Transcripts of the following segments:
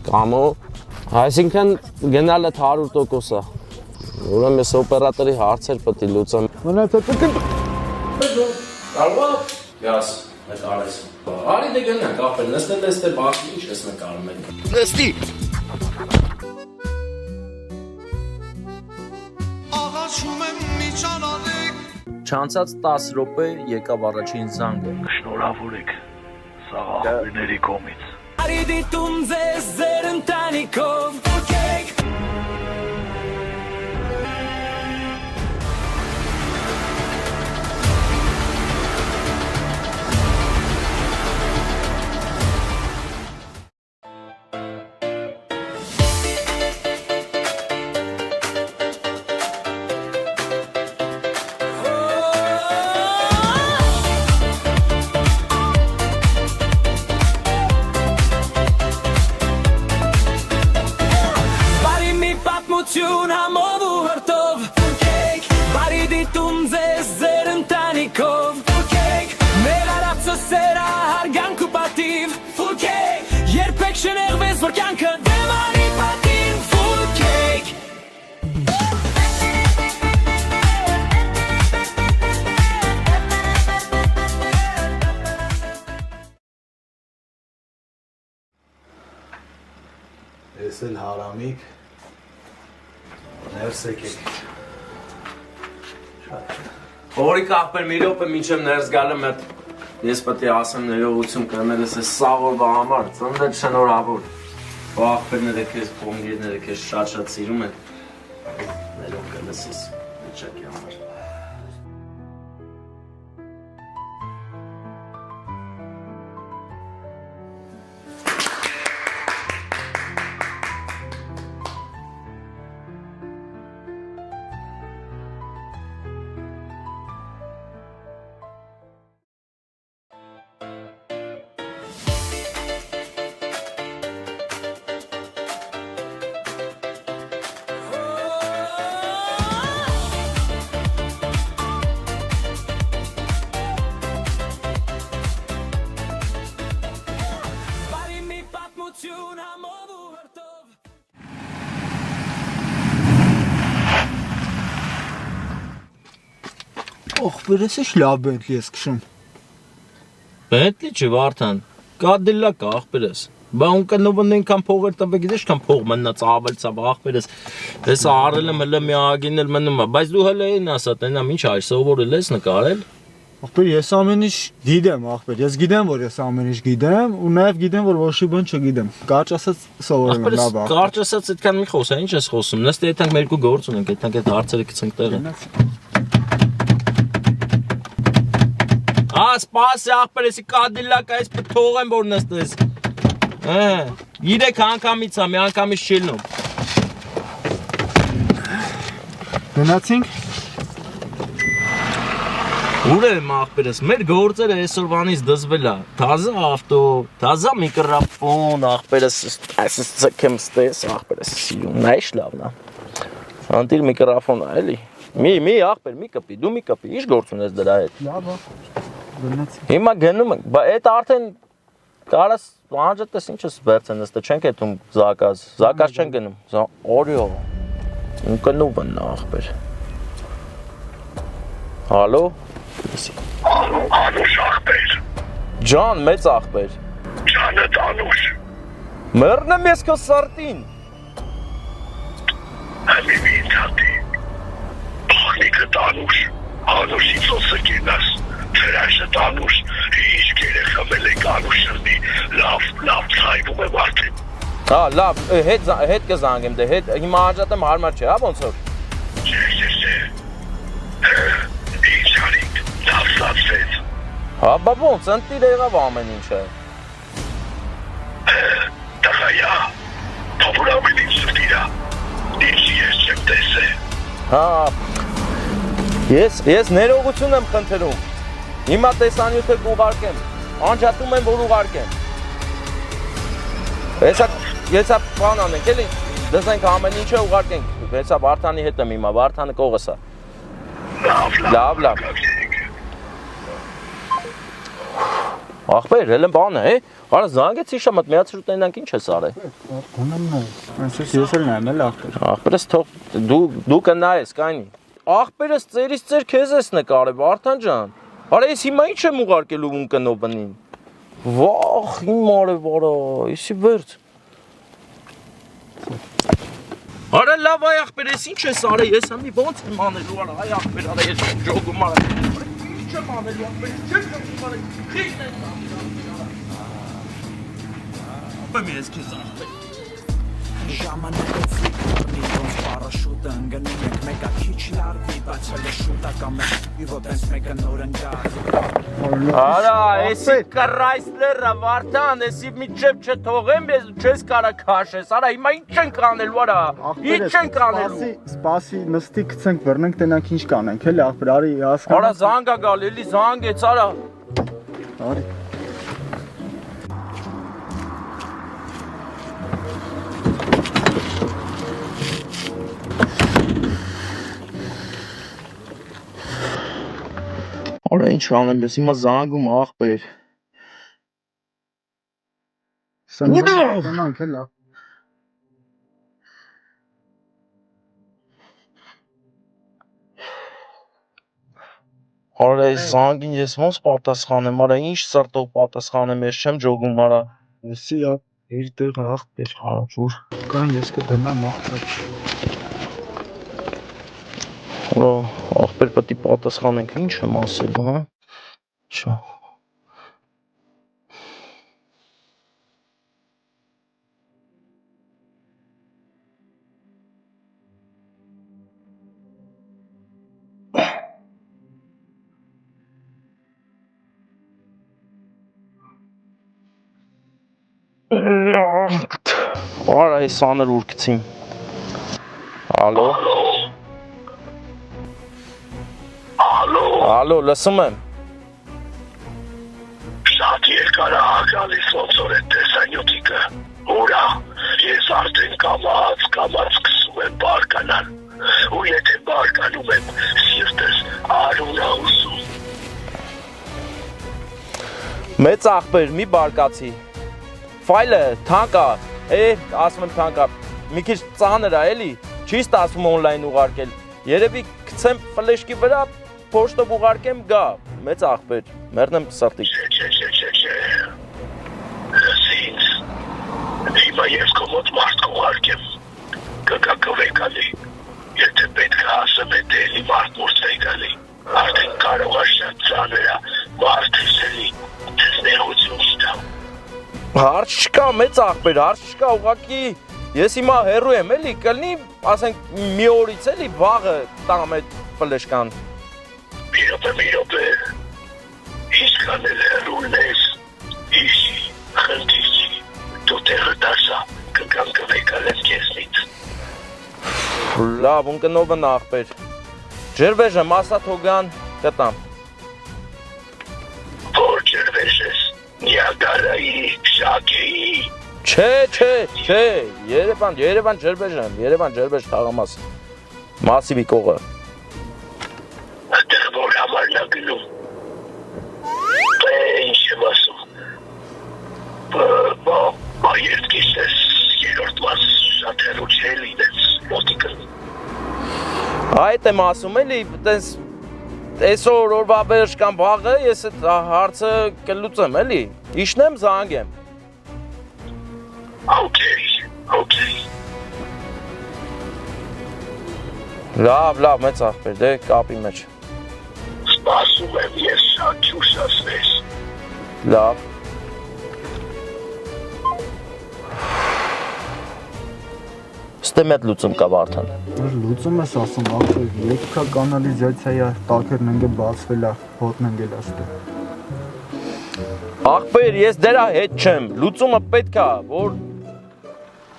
Կամո, այսինքն գնալը 100%-ա։ Ուրեմն ես օպերատորի հարցեր պետք է լուծեմ։ Մնացածը Կարող ես այդ արես։ Արի դե գնանք, ապեր, նստել բացի ինչ ես նկարում եք։ Նստի։ Աղաչում եմ միջանալիք։ Չանցած 10 րոպե եկավ առաջին զանգը։ Շնորհավոր եք սաղ աղբերների կողմից։ Արի դիտում ձեզ ձեր ընտանիքով Ուրքեք Համով ու հրտով Ուրքեք Բարի դիտում ձեզ ձեր ընտանիքով Ուրքեք Մեր արածը սերա հարգանք ու պատիվ Ուրքեք Երբեք շնեղվես որ կյանքը դեմ արի պատիվ Ուրքեք Ես էլ հարամիկ Ներս եկեք Հորիկ աղբեր մի րոպե մինչև ներս գալը ես պետք է ասեմ ներողություն կրնելս է սաղ օրվա համար ծննդդ շնորհավոր Ու աղբերները քեզ կոնգիրները քեզ շատ սիրում են ներող կլսես վիճակի համար Ախպերս էշ լավ բենտլի ես կշում Բենտլի չի վարդան, կադիլակ աղբերս Բա ունկնովն ենքան փողեր տվեք գիտես կան փող մնաց ավելցավ աղբերս Ես արել եմ հլը մի ագին էլ մնում Բայց դու հլը էին ասատ ենամ ինչ այր սովորել ես նկարել Ախպեր ես ամեն ինչ գիտեմ ախպեր Ես գիտեմ որ ես ամեն ինչ գիտեմ ու նաև գիտեմ որ ոչի բան չգիտեմ Կարճ ասած սովորել եմ լավ ախպեր Կարճ ասած այդքան մի խոսա ինչ ես խոսում Նստի եթանք մեր երկու գործ ունենք եթանք այդ հարցերը գցենք տեղը Սպասի աղբերեսի կադիլակ այս թողեմ որ նստես 3 անգամից մի անգամից չի լնում Գնացինք Ուր եմ աղբերս, մեր գործերը այսօրվանից դզվել է Թազա ավտո, թազա միկրոֆոն աղբերս Այսս ձգեմ ստես աղբերս սիրում Նայիշ լավն է Անտիր միկրոֆոն է էլի Մի աղբեր մի կպի, դու մի կպի, ինչ գործ ունես դրա հետ Լավ Հիմա գնում ենք, բա այդ արդեն կարաս անջատես ինչ ես վերցեն նստը, չենք էտում զակազ չեն գնում, օրյո, ունկնով են աղբեր Հալո Անուշ աղբեր Ջան, մեծ աղբեր Ջանդ անուշ Մեռնեմ ես քո սրտին Հալի մի ինձատի Աղնիկը տանուշ Անուշի ծոսը կենաս Թրաշը տանուշ Ինչ կերը խմել եք անուշ շրդի Լավ ծայվում եմ արդեն Հա, լավ, հետ կզանգեմ դե, հիմա անջատեմ հարմար չէ, հա ոնց որ Չէ Ինչ արինք, լավ սացվեց Հա, բա ոնց, ընտիր եղավ ամեն ինչը Տղայա, թավոր ամեն ինչ սրտիրա Ինչ ես չեմ տեսե Հա, ես ներողություն եմ խնդրում Հիմա տեսանյութը կուղարկեմ, անջատում եմ, որ ուղարկեմ Հեսա բան անենք, էլի, դզենք ամեն ինչը ուղարկենք Հեսա Վարդանի հետ եմ հիմա, Վարդանը կողս է Լավ Ախպեր, ելն բան է, արա զանգեցի շամատ միացրու տենանք ինչ ես արել։ Գոնամ նա։ Այսպես ես էլ նայեմ էլ ախպեր։ Ախպերս թող դու կնայես, կայնի։ Ախպերս ծերից ծեր քեզ ես նկարել, Վարդան ջան։ Արա ես հիմա ինչ եմ ուղարկելու ում կնոբնին։ Վախ, իմ արևարա, իսի վերջ։ Արա լավ այ ախպեր, ես ինչ ես արել, ես հմի ոնց եմ անելու, արա այ ախպեր, արա ես եմ ջոգում արա։ Ինչ եմ անելու, ախպեր, չեմ ջոգում արա, քիչ ես Ապեմ ես քեզ ախպեր։ Ժամանակեցի կորնի ոնց պարաշուտը ընգնում ենք մեկա քիչ լարվի, բայց հələ շուտակա մենք իվոտ ենց մեկը նոր ընկար Արա, եսի կռայսլերը, Վարդան, եսի միջև չթողեմ, ես չես կարա քաշես, արա, հիմա ինչ ենք անելու, արա, ինչ ենք անելու Սպասի, նստի գցենք, բռնենք տենանք ինչ կանենք, էլի ախպեր, արի հասկանանք Արա, զանգ ա գալ, էլի զանգեց, արա Արի Արա, ինչ անեմ, ես հիմա զանգում ախպեր Սանանք էլա Արա, ես զանգին ես ոնց պատասխանեմ, արա, ինչ սրտով պատասխանեմ, ես չեմ ջոգում, արա Եսի իր տեղ ախպեր հարաճուր Կան ես կդնամ ախպեր Արա, ախպեր պետք է պատասխանենք, ինչ եմ ասելու, հա Չա Արա, ես աներ ուր գցիմ Ալո Ալո, լսում եմ Շատ երկար աղալիս ոնց որ այդ տեսանյութիկը Ուրա, ես արդեն կամած սկսում եմ բարկանալ Ու եթե բարկանում եմ, սիրտս արուն ա ուզում Մեծ ախպեր, մի բարկացի Ֆայլը թանկ ա, ասում եմ թանկ ա, մի քիչ ծանր ա էլի, չի ստացվում օնլայն ուղարկել, երևի գցեմ ֆլեշկի վրա, փոշտով ուղարկեմ գա, մեծ ախպեր, մեռնեմ սրտիկ։ Չէ, Սինց, հիմա ես կոմոտ մարդ կուղարկեմ, կգա կվեկալի, եթե պետք է ասեմ էդ էլի մարդ մուրց վեկալի, արդեն կարող ա շատ ծանր ա, մարդ հսելի, դες նեղություն չտամ։ Հարց չկա, մեծ ախպեր, հարց չկա, ուղղակի ես հիմա հեռու եմ, էլի, կլինի, ասենք, մի օրից էլի վաղը տամ այդ ֆլեշկան։ Մի րոպե, իսկան էլ հեռուն ես, իշի, խնդիր չի, դու տեղը դասա, կգամ կվեկալեմ կեսնից։ Լավ, ունկնովն ախպեր, ջրվեժը մասա թոգան, կտամ։ Որ ջրվեժ ես, Նիագարայի, Շաքեի Չէ, Երևան ջրվեժ եմ, Երևան ջրվեժ թաղամաս, մասիվի կողը Այդեղ որ համարն ա գնում Ինչ եմ ասում Բա երդ կիշտես երորդ մաս շատ հեռու չէ լինեց մոտիկը Այդ եմ ասում էլի, տենց Այսօր օրվա վերջ կամ վաղը ես այդ հարցը կլուծեմ էլի, իշնեմ զանգեմ Okay Լավ, մեծ ախպեր, դե կապի մեջ Սպասում եմ ես շատ չուսասնես Լավ Ստեմ էդ լուծում կա Վարդան Լուծում ես ասում ախպեր, եկա կանալիզացիա տակերն ընգե բացվել ա, հոտն ընգել աստե Ախպեր, ես դերա հետ չեմ, լուծումը պետք է, որ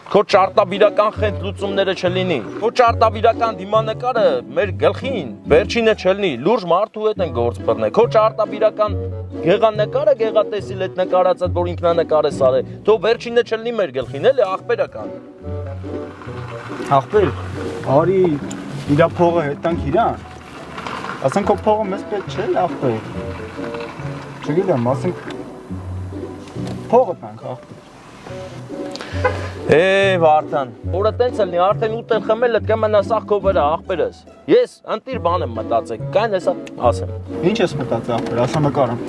քո ճարտաբիրական խենթ լուծումները չլինի Քո ճարտաբիրական դիմանկարը մեր գլխին, վերջինը չլինի, լուրջ մարդու հետ են գործ բռնել Քո ճարտաբիրական գեղանկարը գեղատեսիլ հետ նկարածը, որ ինքնանկար ես արել Թող վերջինը չլինի մեր գլխին, էլի ախպերական Ախպեր, արի իրա փողը հետանք իրան Ասենք քո փողը մեզ պետք չէ ախպեր Չգիտեմ, ասենք Փողը տանք աղբեր։ Վարդան, որը տենց ելնի, արդեն ուտել խմել ըտ կմնա սաղ քո վրա, աղբերս։ Ես ընտիր բան եմ մտածեք, կայն հեսա ասեմ։ Ինչ ես մտածի աղբեր, ասա նկարեմ։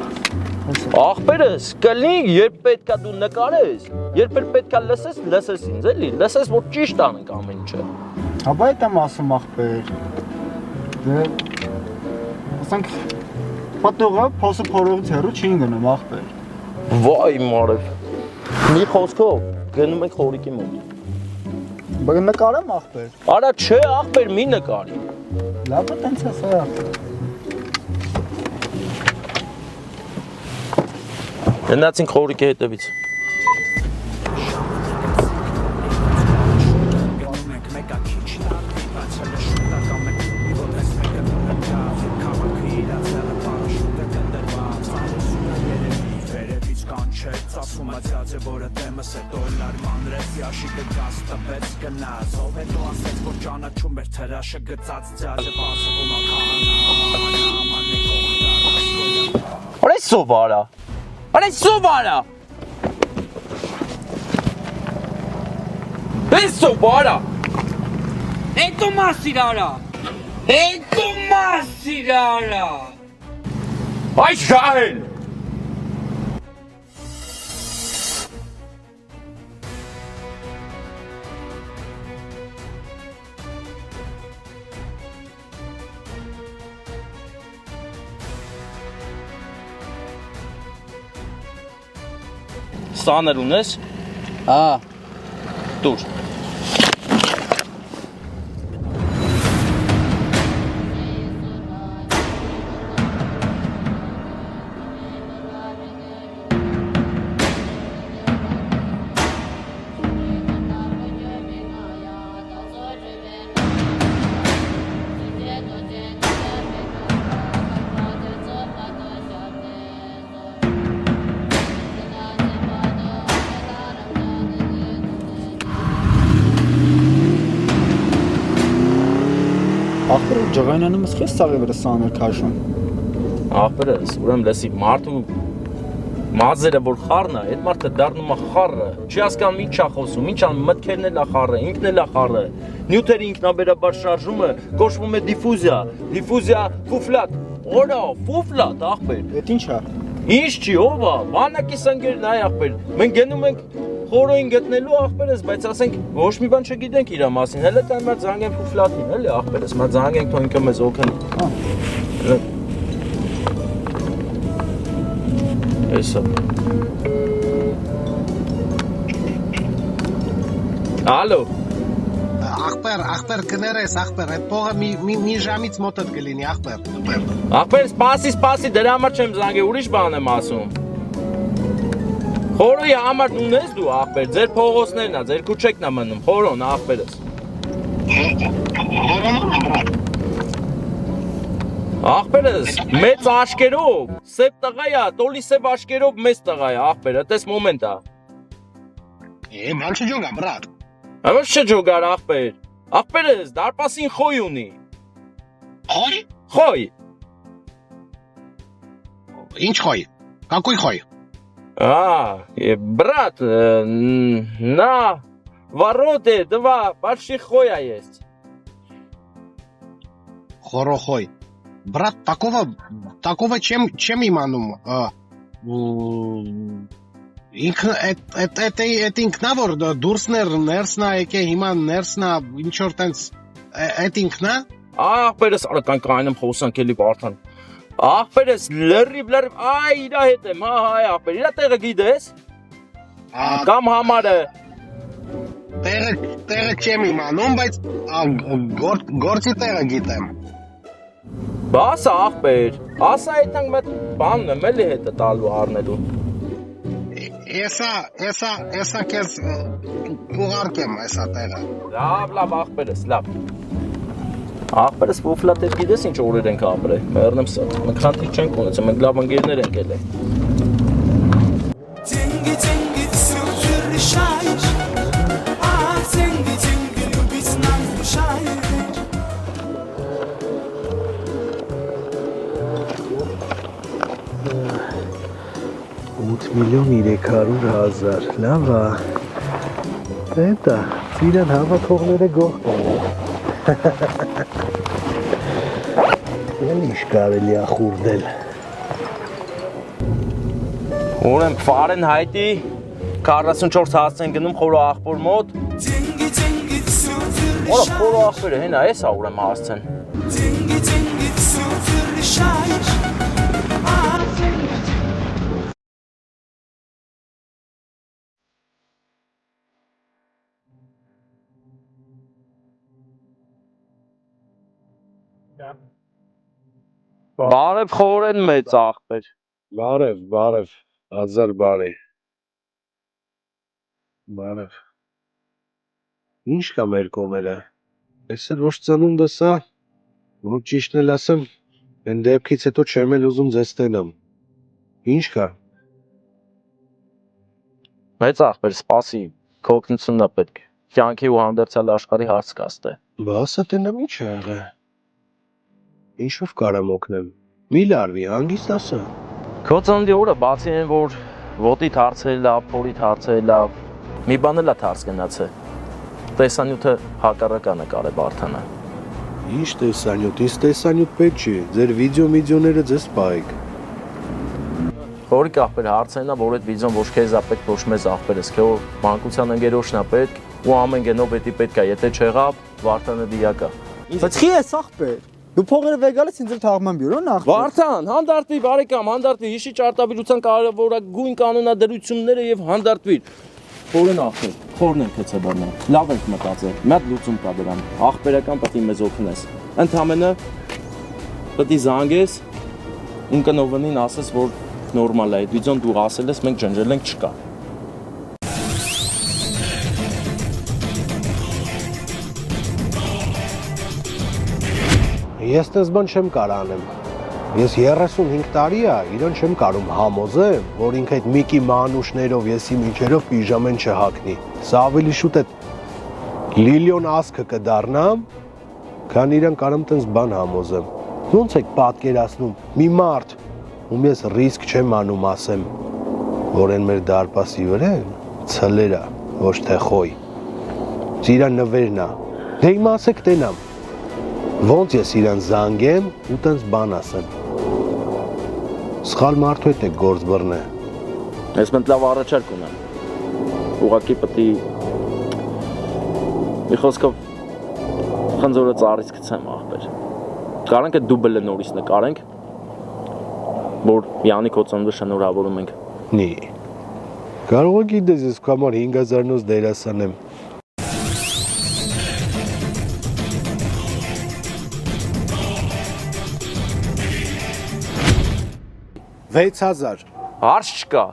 Աղբերս, կլինի, երբ պետքա դու նկարես, երբ պետքա լսես ինձ, էլի, լսես, որ ճիշտ անենք ամեն ինչը։ Հաբա այդ եմ ասում աղբեր։ Դե, ասանք, պատողը փոսը փորողից հեռու չի ընգնում աղբեր։ Վայ մարև, մի խոսքով, գնում եք խորիկի մոտ։ Բայց նկարեմ աղբեր։ Արա չէ աղբեր, մի նկարի։ Լավ է տենց է սա աղբեր։ Գնացինք խորիկի հետևից։ Արե սովարա։ Արե սովարա։ Էս սովարա։ Eto masirara! Eto masirara! Ay şahel. Սաներ ունես։ Հա, Դուր։ Աղբեր ջղայնանում ես խես սաղի վրա սաներ քաշում։ Աղբերս, ուրեմն լսի, մարդու մազերը որ խառն է, այդ մարդը դառնում է խառը։ Չի հասկանում ինչ է խոսում, ինչ ան մտքերն էլ է խառը, ինքն էլ է խառը։ Նյութերի ինքնաբերաբար շարժումը կոչվում է դիֆուզիա, դիֆուզիա ֆուֆլատ։ Օրա, ֆուֆլատ, աղբեր։ Էդ ինչ է։ Ինչ չի, ով է, բանակի սնգերն այ աղբեր։ Մենք գնում ենք խորոին գտնելու աղբերս, բայց ասենք ոչ մի բան չգիտենք իր մասին։ Հələ տան մա զանգեն ֆուֆլատին, էլի աղբերս, մա զանգենք թող ինքը մեզ օգնի։ Էսա։ Ալո։ Ախպեր կներես, ախպեր, այդ փողը մի ժամից մոտդ կլինի, ախպեր։ Աղբեր, սպասի, դրա համար չեմ զանգել, ուրիշ բան եմ ասում։ Խորոյի համար ունես դու աղբեր, ձեր փողոցներն է, ձեր քուչեկն է մնում, խորոն աղբերս։ Աղբերս, մեծ աշկերով, սև տղա է, տոլի սև աշկերով մեծ տղա է, աղբեր, այդպես մոմենտ է։ Բան չջոգա, բրատ։ Ամս չջոգար աղբեր, աղբերս, դարպասին խոյ ունի։ Խոյ։ Խոյ։ Ինչ խոյ։ Какой խոյ։ Брат, на вороте 2 больших хоя есть. Хорохой. Брат, такого чем иманум? Это ինքնավոր դուրսներ ներսնա եկե հիմա ներսնա ինչ որ տենց այդ ինքնա Աղբերս արական կայնում խոսանք էլի Վարդան Աղբերս լրիվ այ իրա հետ եմ հայ աղբեր իրա տեղը գիտես կամ համարը տեղը չեմ իմանում բայց գործի տեղը գիտեմ Բասա աղբեր ասա այդանք մեծ բանն եմ էլի հետը տալու առնելու Եսա կեզ կուղարկեմ եսա տեղը Լավ աղբերս լավ Աղբերս ֆուֆլատեր գիտես ինչ օրեր ենք ապրել մեռնեմ սա մենք խնդիր չենք ունեցել մենք լավ ընկերներ ենք ելել Деньги, супер решаешь деньги, любить нам мешаешь 1,300,000 լավ է Էտա իրան հավաքողները գող կան Էլ ինչ կարելի է խուրդել Ուրեմն Ֆարենհայթի 44 հացն են գնում խորո աղբոր մոտ Ora խորո աղբերը հենա էսա ուրեմն հասցեն Բարև խորեն մեծ աղբեր Բարև, հազար բարի Բարև Ինչ կա մեր կողմերը Ես էլ ոչ ծնունդս է Որ ճիշտն էլ ասեմ Են դեպքից հետո չեմ էլ ուզում ձեզ տենամ Ինչ կա Մեծ աղբեր սպասի քօգնությունն է պետք Կյանքի ու հանդերձյալ աշխարհի հարց կաստե Բա ասա տենամ ինչ է եղել Ինչով կարամ օգնեմ Մի լարվի հանգիստ ասա Քո ծննդի օրը բացի այն որ ոտիդ հարցրել լավ, փորիդ հարցրել լավ Մի բան էլ է հարց գնացել Տեսանյութը հակառականը կարե Բարթանը Ինչ տեսանյութ, ինձ տեսանյութ պետք չի Ձեր վիդեոները ձեզ պահեք Խորիկ աղբեր հարցենա, որ այդ վիդեոն ոչ քեզ է պետք, ոչ մեզ աղբերս Քո մանկության ընկերոջն է պետք ու ամեն գենով էդի պետք է Եթե չեղավ, Վարդանը դիակա Բայց խի է աղբեր Դու փողերը վեգալես ինձ էլ թաղման բյուրոն աղբեր Վարդան, հանդարտվի բարեկամ, հանդարտվի Հիշի ճարտավիրության կարևորագույն կանոնադրությունները եւ հանդարտվիր Խորեն աղբեր, խորն ենք հեծե բռնել Լավ ենք մտածել, մի հատ լուծում կա դրան Աղբերական պետք է մեզ օգնես Ընդամենը պետք է զանգես Ընկնովնին ասես, որ նորմալ է Այդ վիդեոն դու ասել ես, մենք ջնջել ենք չկա Ես տես բան չեմ կարող անեմ Ես 35 տարի է, իրան չեմ կարում համոզեմ, որ ինք այդ Միկի մանուշներով, եսի միջերով պիժամեն չհակնի Սա ավելի շուտ է լիլիոն ասկը կդառնամ, քան իրան կարամ տենց բան համոզեմ Ոնց եք պատկերացնում, մի մարդ, ում ես ռիսկ չեմ անում ասեմ, որ են մեր դարպասի վրա են, ցլերա, ոչ թե խոյ Իրա նվերն է, դե իմ ասեք տենամ Ոնց ես իրան զանգեմ ու տենց բան ասեմ Սխալ մարդու հետ եք գործ բռնե Ես մենք լավ առաջարկ ունեմ Ուղղակի պետք է Մի խոսքով խնձորը ծառից գցեմ աղբեր Կարանք այդ դուբլը նորից նկարենք Որ Յանի քո ծնունդը շնորհավորում ենք Նի Կարող եք գիտես ես քո համար 5000-նոց դերասան եմ 6000 Հարց չկա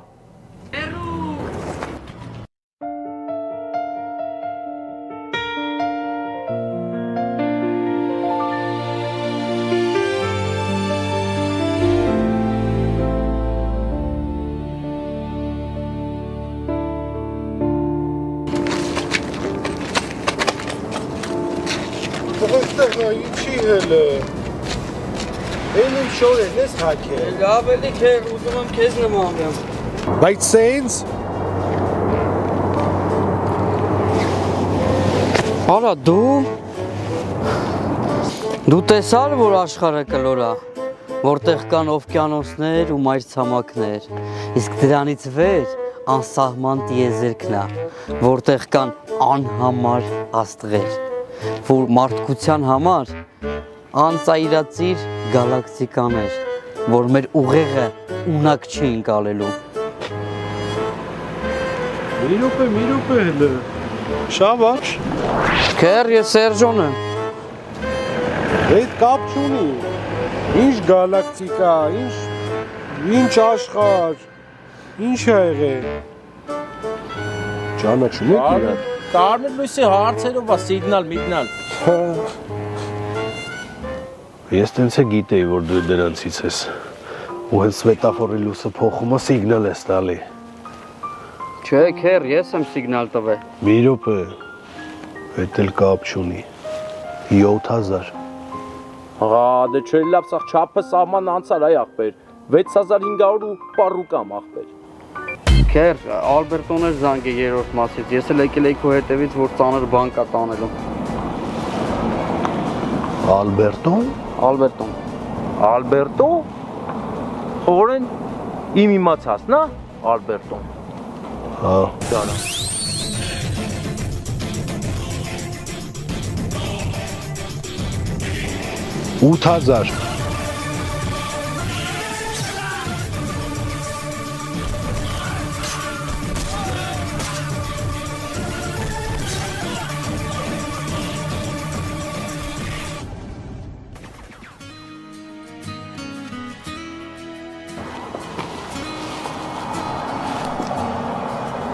Ինչի հելը Էն իմ շորեն ես հակել Լավ էլի քեր ուզում եմ քեզ նմանեմ Բայց սենց Արա դու տեսար որ աշխարհը կլոր է որտեղ կան օվկիանոսներ ու մայրցամաքներ իսկ դրանից վեր անսահման տիեզերքն է որտեղ կան անհամար աստղեր որ մարդկության համար անծայրածիր գալակտիկաներ, որ մեր ուղեղը ունակ չի ընկալելու։ Մի րոպե հելը, շավաչ։ Քեր ես Սերջոն եմ։ Այդ կապ չունի, ինչ գալակտիկա, ինչ աշխար, ինչ է եղել։ Ճանաչում եք իրար։ Կարմիր լույսի հարցերով է սիգնալ, միգնալ Ես տենց է գիտեի, որ դու դրանցից ես ու հենց սվետաֆորի լույսը փոխում է սիգնալ ես տալի Չէ, քեր, ես եմ սիգնալ տվել Մի րոպե, այդ էլ կապ չունի 7000 Աղա, դե չէ լավ սաղ չափը սահման անցար այ աղբեր 6500 ու պարուկամ աղբեր Քեր, Ալբերտոն էր զանգը երրորդ մասից։ Ես էլ եկել էի քո հետևից, որ ծանր բան կա տանելու։ Ալբերտոն։ Ալբերտո։ Օրեն իմ իմացածն է Ալբերտոն։ Հա։ Դարա։ 8000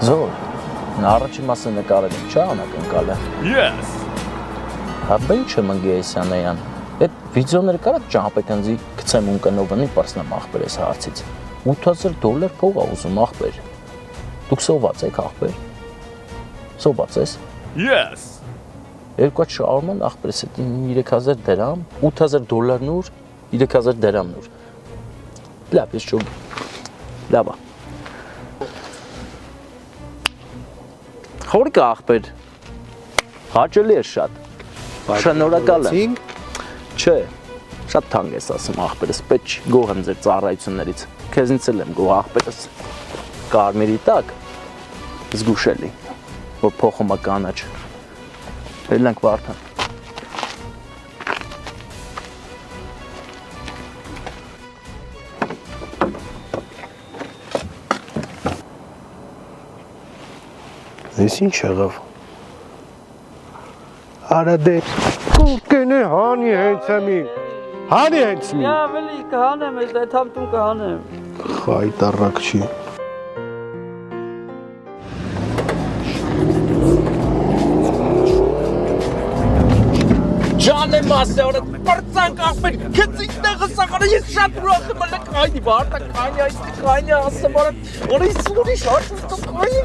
Զոր, առաջի մասը նկարել եմ, չէ անակնկալը։ Yes. Հաբա ինչ եմ ընգեյսյանեյան։ Այդ վիդեոները կարա ճամպետնձի գցեմ ունկնովնի պարսնեմ ախպեր ես հարցից։ $8000 փող ա ուզում ախպեր։ Դուք սոված եք ախպեր։ Սոված ես։ Yes. Երկու շարման ախպեր ես 3000 դրամ, $8000 նուր, 3000 դրամ նուր։ Լավ, ես շուտ։ Լավ։ Խորիկ ախպեր։ Հաճելի է շատ։ Շնորհակալ եմ։ Չէ, շատ թանկ ես ասում ախպերս, պետք չի գոհ եմ ձեր ծառայություններից։ Քեզնից էլ եմ գոհ ախպերս։ Կարմիրի տակ զգուշելի, որ փոխում է կանաչ։ Էլենք Վարդան։ Ես ինչ եղավ։ Արա դե կուկենի հանի հենցեմի։ Հանի հենցմի։ Յա վելի կհանեմ, ես դա թամտում կհանեմ։ Խայտարակ չի։ Ջան եմ ասել, որ բրծանք ախպեր, քեզ տեղը սաղարը ես շատ ուրախ եմ, ալեք այնի Վարդա, քանի այստեղ քանի ասեմ, որ ის ուրիշ հարցը քանի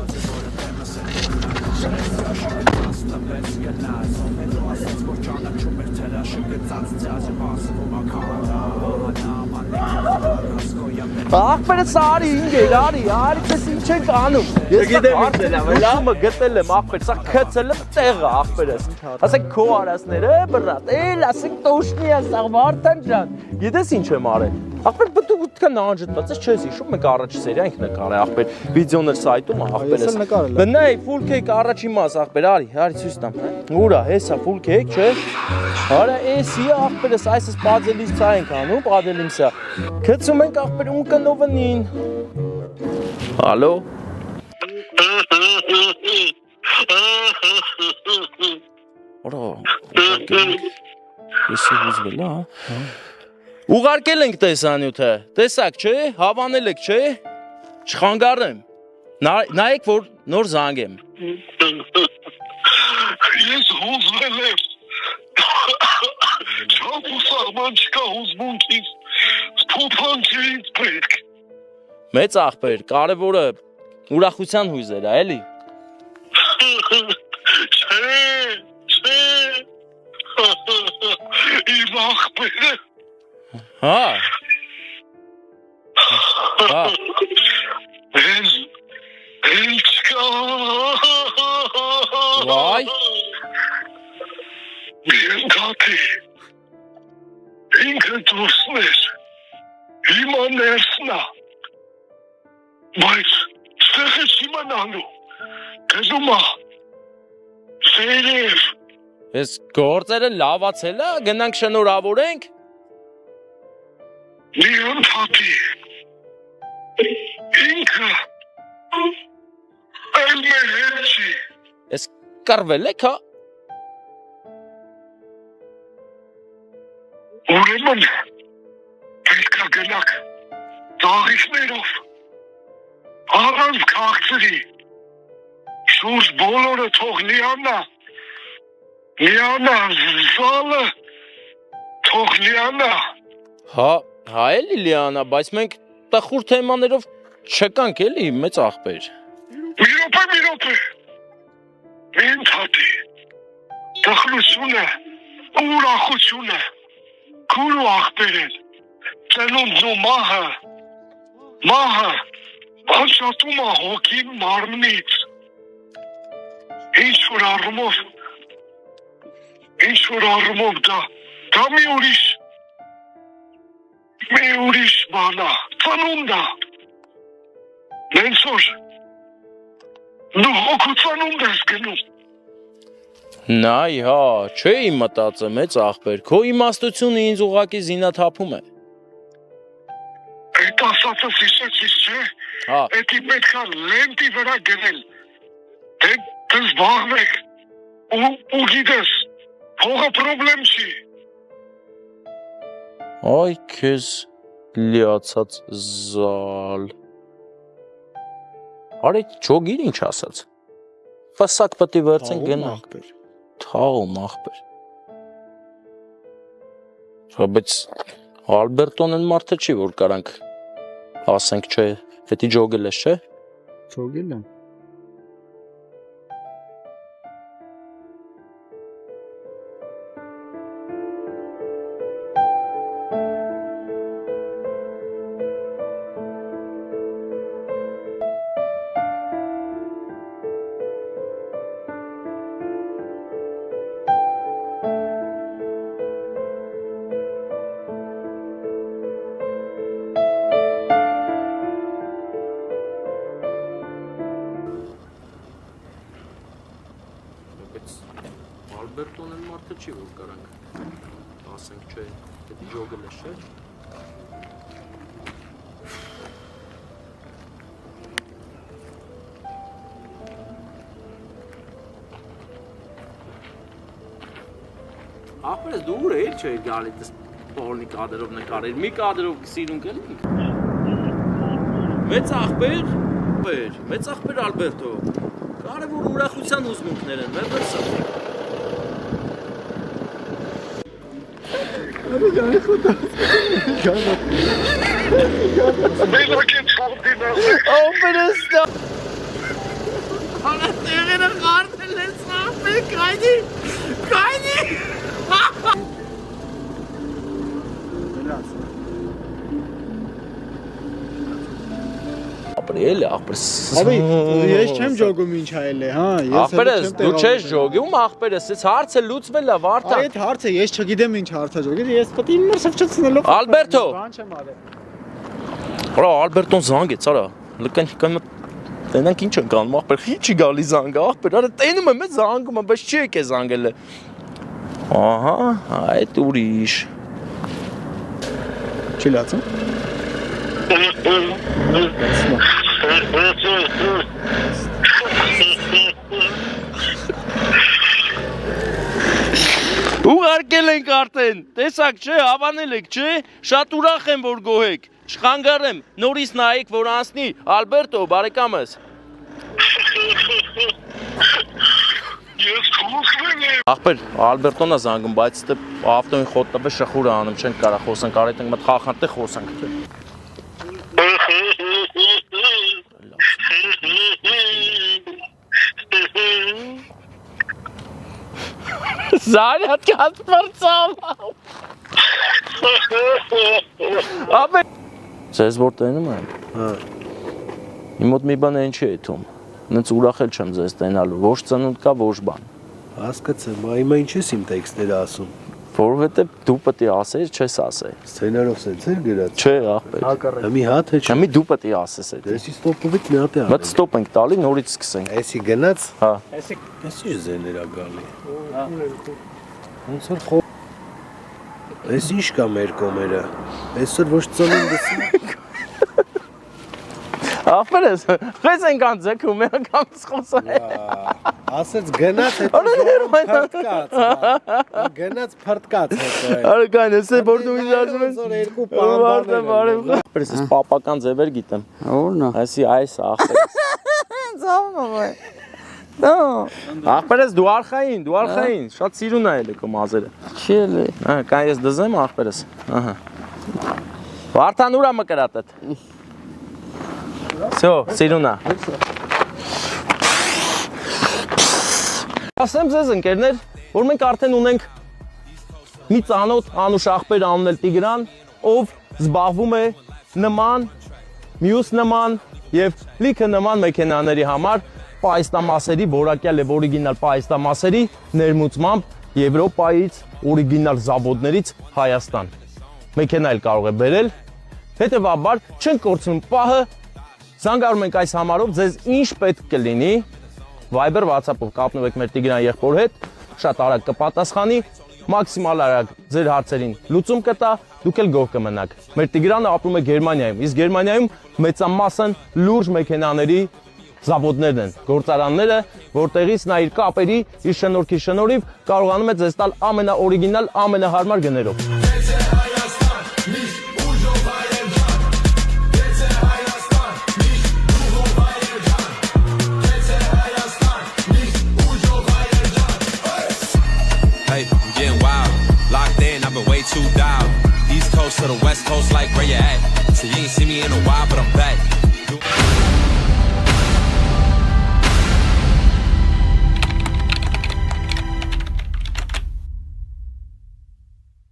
Ախպերս արի ինգեր, արի քեզ ինչ ենք անում։ Ես գիտեմ գտել եմ ախպեր, սա քցել եմ տեղը ախպերս։ Ասեք քո արասները, բրատ, էլ ասեք տոշնի է սա Վարդան ջան։ Գիտես ինչ եմ արել։ Ախպեր բտու ուտքան անջտված, ես չես հիշում, մենք առաջի սերիանք նկարել ախպեր, վիդեոներ սայտում ախպերս։ Ես էլ նկարել եմ։ Բնայ full cake առաջի մաս ախպեր, արի ցույց տամ։ Ուրա, հեսա full cake, չէ։ Արա էսի ախպերս, այսս բادلից ցա ենք անում, բادلիմսա։ Գցում ենք ախպեր ունկնովնին։ Ալո։ Օրա։ Էսի հուզվել է, հա։ Ուղարկել ենք տեսանյութը, տեսակ չէ, հավանել եք չէ, չխանգարեմ, նայեք որ նոր զանգեմ։ Ես հուզվել եմ, չապ ու սաղման չկա հուզմունքից, փոփան չէ ինձ պետք։ Մեծ ախպեր, կարևորը ուրախության հույզեր է, էլի։ Չէ, իմ ախպերը։ Հա։ Հա։ Էլ չկա։ Վայ։ Բիենքատի, ինքը դուրսն էր, հիմա ներսն է, բայց ստեղ ես իմանալու, գզում է, սերև։ Ես գործերը լավացել է, գնանք շնորհավորենք։ Մի ընդհատի, ինքը, էլ մեր հետ չի։ Ես կռվել եք, հա։ Ուրեմն, պետք է գնաք ծաղիկներով, առանց քաղցրի, շուրջ բոլորը թող լիանա, զալը թող լիանա։ Հա էլի լիանա, բայց մենք տխուր թեմաներով չկանք էլի մեծ ախպեր։ Մի րոպե, մի ընդհատի, տխրությունը, ուրախությունը, քուր ու ախպեր են, ծնունդն ու մահը, Անշատում է հոգին մարմնից։ Ինչ որ առումով դա մի ուրիշ բան է, ծնունդ է։ Նենց որ դու հոգու ծնունդ ես գնում։ Նայ, հա, չէի մտածը մեծ աղբեր, քո իմաստությունը ինձ ուղակի զինաթափում է։ Այդ ասածս հիշեցիս չէ, Հա, էդի պետք է լենտի վրա գնել, թե զբաղվեք, ու գիտես, փողը պրոբլեմ չի։ այ քեզ լիացած զալ։ Արի ճոգին ինչ ասաց։ Ֆասակ պետք է վերցեն գնանք։ Թաղում աղբեր։ Բայց Ալբերտոն են մարդը չի, որ կարանք ասենք չէ, հետի ջոգել ես, չէ։ Ճոգել եմ։ Ալբերտոն են մարդը չի, որ կարանք ասենք չէ, հետի ջոգել ես, չէ։ Ախպերս դու ուր էլ չէի գալի դες պորնի կադրով նկարել, մի կադրով սիրուն կլինք։ Մեծ ախպեր Ալբերտո, կարևոր ուրախության հուզմունքներ են, մեր դրսը։ Մենակ են խորդին ասեք։ Օպերստա։ Անա տեղերը խարդել ես ախպեր, կայնի։ Ախպերս։ Abi, ես չեմ ջոգում ինչ այլ է, հա, ես Ախպերս, դու չես ջոգում, ախպերս, այս հարցը լուծվել է, Վարդան։ Այդ հարցը ես չգիտեմ ինչ հարց է ջոգել, ես պետք է իմ մրսվչացնելով Ալբերտո։ Բան չեմ արել։ Արա Ալբերտոն զանգեց, արա։ Լկան տենանք ինչ են կանում, ախպեր, ինչի գալի զանգը, ախպեր, արա տենում եմ, զանգում եմ, բայց չի եկե զանգել է։ Ահա, այդ ուրիշ։ Չի լացում։ Ուղարկել ենք արդեն, տեսակ չէ, հավանել եք, չէ, շատ ուրախ եմ, որ գոհեք, չխանգարեմ, նորից նայեք, որ անցնի, Ալբերտո, բարեկամս։ Ես խոսվել եմ։ Ախպեր, Ալբերտոնն է զանգում, բայց դե ավտոյին խոտտապե շխուրը անում, չենք կարա խոսենք, արեցինք մտ խախանտե խոսենք։ Զարյատ կած պրծամ։ Ապե Ձեզ որ տենում եմ։ Հա։ Իմ մոտ մի բան են չի եթում։ Նենց ուրախել չեմ ձեզ տենալու, ոչ ծնունդ կա, ոչ բան։ Հասկացեմ, հիմա ինչ ես իմ տեքստերը ասում։ Որովհետև դու պետք է ասես, չես ասե։ Սցենարով սենց էր գրած։ Չէ, ախպեր։ Մի հատ է չէ։ Մի դու պետք է ասես այդ։ Դեսի ստոպովից մի հատ է Բայց ստոպ ենք տալի, նորից սկսենք։ Էսի գնաց։ Հա։ Էսի զեներա գալի։ Ոնց որ խո։ Էս ինչ կա մեր կոմերը։ Այսօր ոչ ծնունդս։ Ախպերս, խես ենք անձեքում, եկամս խոսան։ Ասեց գնաց հետո փրկած։ Գնաց փրկած հետո։ Արկան, ես է որ դու ինձ ասում ես։ Զոր երկու պամբարներ։ Ախպերս, ես պապական ձևեր գիտեմ։ Որն է։ Այսի այս ախպերս։ Ծավալը։ Ախպերս դու արխային, շատ սիրուն է ելը քո մազերը։ Չի էլի։ Հա, կան ես դզեմ ախպերս։ Ահա։ Վարդան ուրա մկրատդ։ Всё, սիրուն է։ Ասեմ ձեզ ընկերներ, որ մենք արդեն ունենք մի ծանոթ անուշ ախպեր անուննել Տիգրան, ով զբաղվում է նման, մյուս նման եւ լիքը նման մեքենաների համար պայստամասերի, որակյալ եւ օրիգինալ պայստամասերի ներմուծմամբ Եվրոպայից, օրիգինալ զավոդներից Հայաստան։ Մեքենա էլ կարող է բերել, հետեւաբար չենք կորցնում պահը, զանգարում ենք այս համարով, ձեզ ինչ պետք կլինի, Viber, WhatsApp-ով կապնվեք մեր Տիգրան եղբոր հետ, շատ արագ կպատասխանի, մաքսիմալ արագ ձեր հարցերին լուծում կտա, դուք էլ գոհ կմնաք։ Մեր Տիգրանը ապրում է Գերմանիայում, իսկ Գերմանիայում մեծամասն լուրջ մեքենաների զավոդներն են, գործարանները, որտեղից նա իր կապերի, իր շնորհքի շնորհիվ կարողանում է ձեզ տալ ամենաօրիգինալ, ամենահարմար գներով։ Hey, I'm getting wild, locked in, I've been way too dialed. East Coast to the West Coast, like where you at? So you ain't see me in a while, but I'm back.